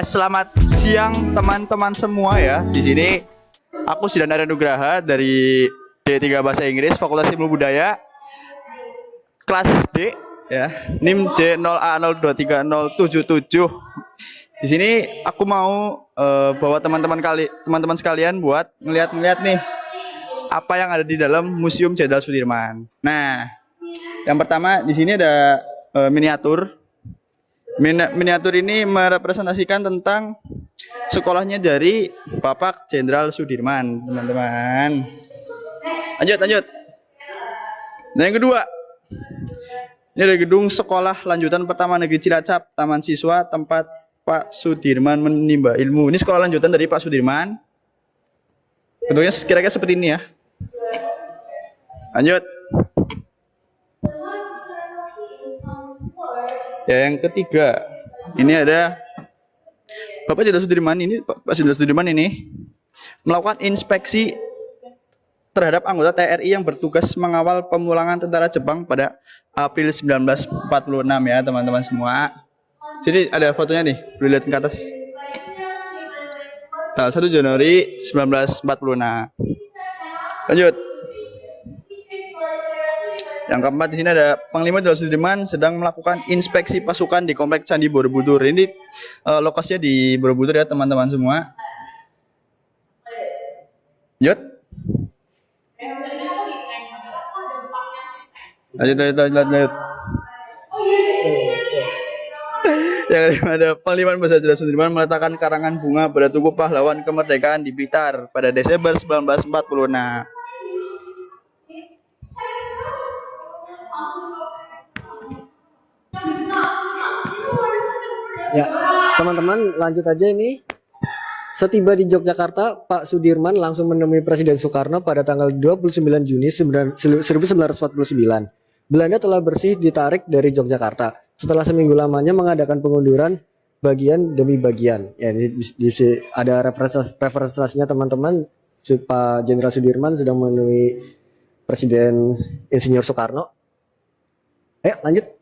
Selamat siang teman-teman semua ya. Di sini aku Sidandar Nugraha dari D3 Bahasa Inggris Fakultas Ilmu Budaya kelas D ya. NIM J0A023077. Di sini aku mau bawa teman-teman sekalian buat ngeliat-ngeliat nih apa yang ada di dalam Museum Jenderal Sudirman. Nah, yang pertama di sini ada miniatur. Miniatur ini merepresentasikan tentang sekolahnya dari Bapak Jenderal Sudirman, teman-teman. Lanjut. Nah, yang kedua, ini ada gedung sekolah lanjutan pertama negeri Cilacap, Taman Siswa, tempat Pak Sudirman menimba ilmu. Ini sekolah lanjutan dari Pak Sudirman. Bentuknya kira-kira seperti ini ya. Lanjut. Ya, yang ketiga, ini ada Bapak Jenderal Sudirman ini, Pak Jenderal Sudirman ini melakukan inspeksi terhadap anggota TRI yang bertugas mengawal pemulangan tentara Jepang pada April 1946 ya, teman-teman semua. Jadi ada fotonya nih, boleh lihat ke atas. Tanggal 1 Januari 1946. Lanjut. Yang keempat, di sini ada Panglima Jenderal Sudirman sedang melakukan inspeksi pasukan di kompleks Candi Borobudur. Ini lokasinya di Borobudur ya, teman-teman semua. Lanjut. Lanjut. Yang kelima ada Panglima Besar Jenderal Sudirman meletakkan karangan bunga pada Tugu Pahlawan Kemerdekaan di Blitar pada Desember 1946. Ya, teman-teman lanjut aja ini. Setiba di Yogyakarta, Pak Sudirman langsung menemui Presiden Soekarno pada tanggal 29 Juni 1949. Belanda telah bersih ditarik dari Yogyakarta. Setelah seminggu lamanya mengadakan pengunduran bagian demi bagian. Ya, ada representasinya teman-teman. Pak Jenderal Sudirman sedang menemui Presiden Insinyur Soekarno. Ayo lanjut.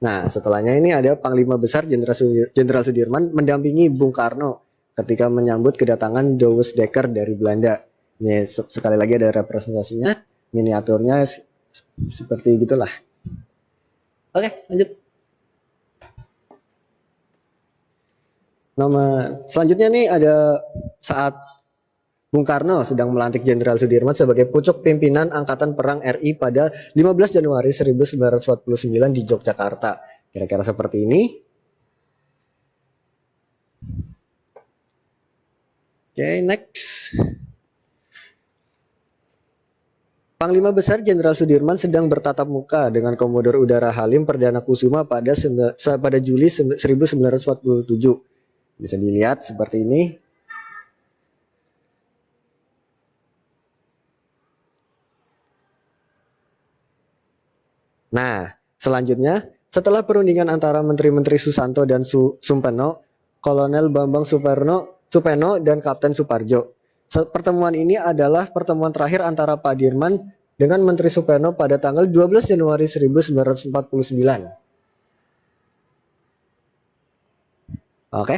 Nah, setelahnya ini ada Panglima Besar Jenderal Sudirman mendampingi Bung Karno ketika menyambut kedatangan Douwe Dekker dari Belanda. Ini sekali lagi ada representasinya, miniaturnya seperti gitulah. Oke, lanjut. Selanjutnya nih ada saat Bung Karno sedang melantik Jenderal Sudirman sebagai pucuk pimpinan Angkatan Perang RI pada 15 Januari 1949 di Yogyakarta. Kira-kira seperti ini. Oke, next. Panglima Besar Jenderal Sudirman sedang bertatap muka dengan Komodor Udara Halim Perdana Kusuma pada Juli 1947. Bisa dilihat seperti ini. Nah, selanjutnya, setelah perundingan antara Menteri-Menteri Susanto dan Sumpeno, Kolonel Bambang Supeno dan Kapten Suparjo. Pertemuan ini adalah pertemuan terakhir antara Pak Dirman dengan Menteri Supeno pada tanggal 12 Januari 1949. Oke.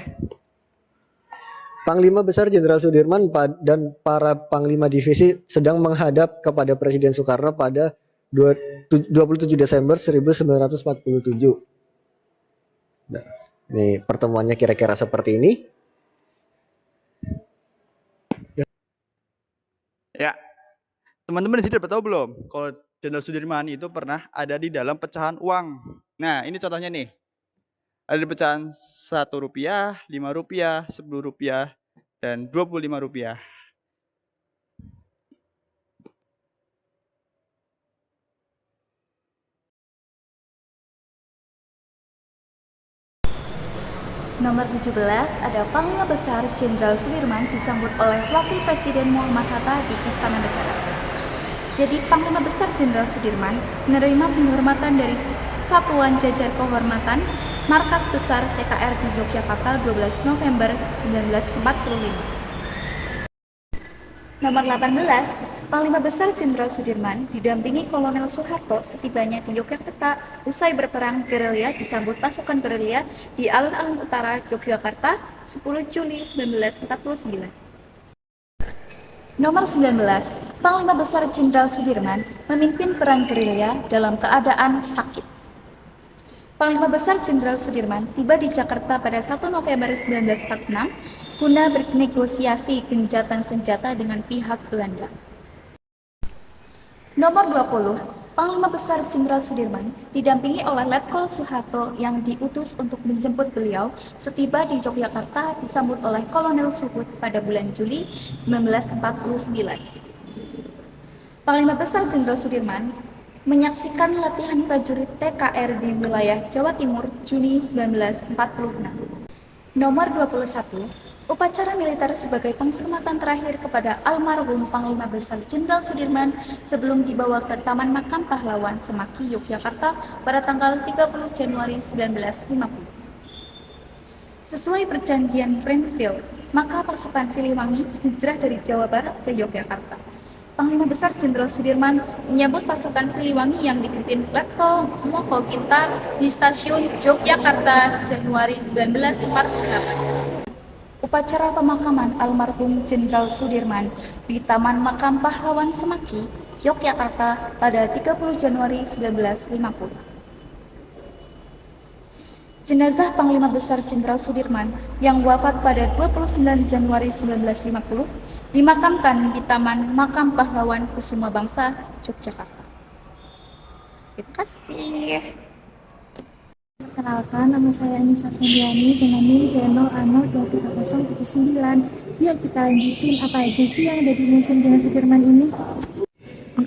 Panglima Besar Jenderal Sudirman dan para Panglima Divisi sedang menghadap kepada Presiden Soekarno pada 27 Desember 1947. Nah, ini pertemuannya kira-kira seperti ini. Ya, teman-teman di sini dapat tahu belum? Kalau Jenderal Sudirman itu pernah ada di dalam pecahan uang. Nah, ini contohnya nih. Ada di pecahan Rp1, Rp5, Rp10, dan Rp25. Nomor 17 ada Panglima Besar Jenderal Sudirman disambut oleh Wakil Presiden Muhammad Hatta di Istana Negara. Jadi Panglima Besar Jenderal Sudirman menerima penghormatan dari Satuan Jajar Kehormatan Markas Besar TKR di Yogyakarta 12 November 1945. Nomor 18, Panglima Besar Jenderal Sudirman didampingi Kolonel Soeharto setibanya di Yogyakarta usai berperang gerilya disambut pasukan gerilya di alun-alun utara Yogyakarta 10 Juli 1949. Nomor 19, Panglima Besar Jenderal Sudirman memimpin perang gerilya dalam keadaan sakit. Panglima Besar Jenderal Sudirman tiba di Jakarta pada 1 November 1946 guna bernegosiasi gencatan senjata dengan pihak Belanda. Nomor 20, Panglima Besar Jenderal Sudirman didampingi oleh Letkol Soeharto yang diutus untuk menjemput beliau setiba di Yogyakarta disambut oleh Kolonel Suhut pada bulan Juli 1949. Panglima Besar Jenderal Sudirman menyaksikan latihan prajurit TKR di wilayah Jawa Timur Juni 1946. Nomor 21, upacara militer sebagai penghormatan terakhir kepada almarhum Panglima Besar Jenderal Sudirman sebelum dibawa ke Taman Makam Pahlawan Semaki, Yogyakarta pada tanggal 30 Januari 1950. Sesuai perjanjian Renville, maka pasukan Siliwangi hijrah dari Jawa Barat ke Yogyakarta. Panglima Besar Jenderal Sudirman menyambut pasukan Siliwangi yang dipimpin Letkol Mokoginta di stasiun Yogyakarta Januari 1948. Upacara pemakaman almarhum Jenderal Sudirman di Taman Makam Pahlawan Semaki, Yogyakarta pada 30 Januari 1950. Jenazah Panglima Besar Jenderal Sudirman yang wafat pada 29 Januari 1950 dimakamkan di Taman Makam Pahlawan Kusuma Bangsa, Yogyakarta. Terima kasih. Perkenalkan, nama saya Anissa Febriani dengan NIM channel ANO23079. Yuk kita lanjutin apa aja sih yang ada di Museum Jenderal Sudirman ini.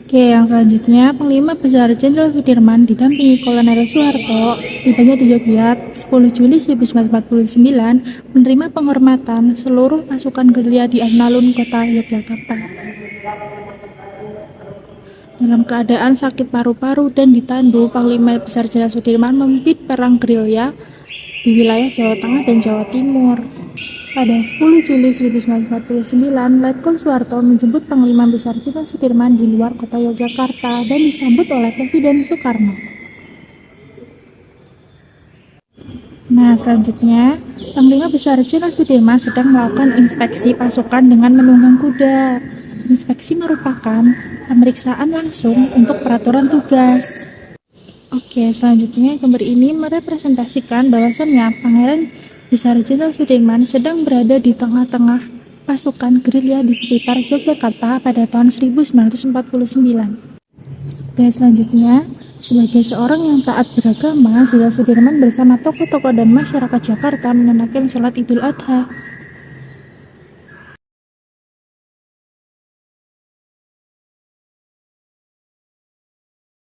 Oke, yang selanjutnya Panglima Besar Jenderal Sudirman didampingi Kolonel Soeharto setibanya di Yogyakarta 10 Juli 1949 menerima penghormatan seluruh pasukan gerilya di alun-alun kota Yogyakarta. Dalam keadaan sakit paru-paru dan ditandu, Panglima Besar Jenderal Sudirman memimpin perang gerilya di wilayah Jawa Tengah dan Jawa Timur. Pada 10 Juli 1949, Letkol Soeharto menjemput Panglima Besar Jenderal Sudirman di luar kota Yogyakarta dan disambut oleh Presiden Soekarno. Nah, selanjutnya, Panglima Besar Jenderal Sudirman sedang melakukan inspeksi pasukan dengan menunggang kuda. Inspeksi merupakan pemeriksaan langsung untuk peraturan tugas. Oke, selanjutnya gambar ini merepresentasikan bahwasannya Pangeran Besar Jenderal Sudirman sedang berada di tengah-tengah pasukan gerilya di sekitar Yogyakarta pada tahun 1949. Dan selanjutnya, sebagai seorang yang taat beragama, Jenderal Sudirman bersama tokoh-tokoh dan masyarakat Jakarta menunaikan sholat Idul Adha.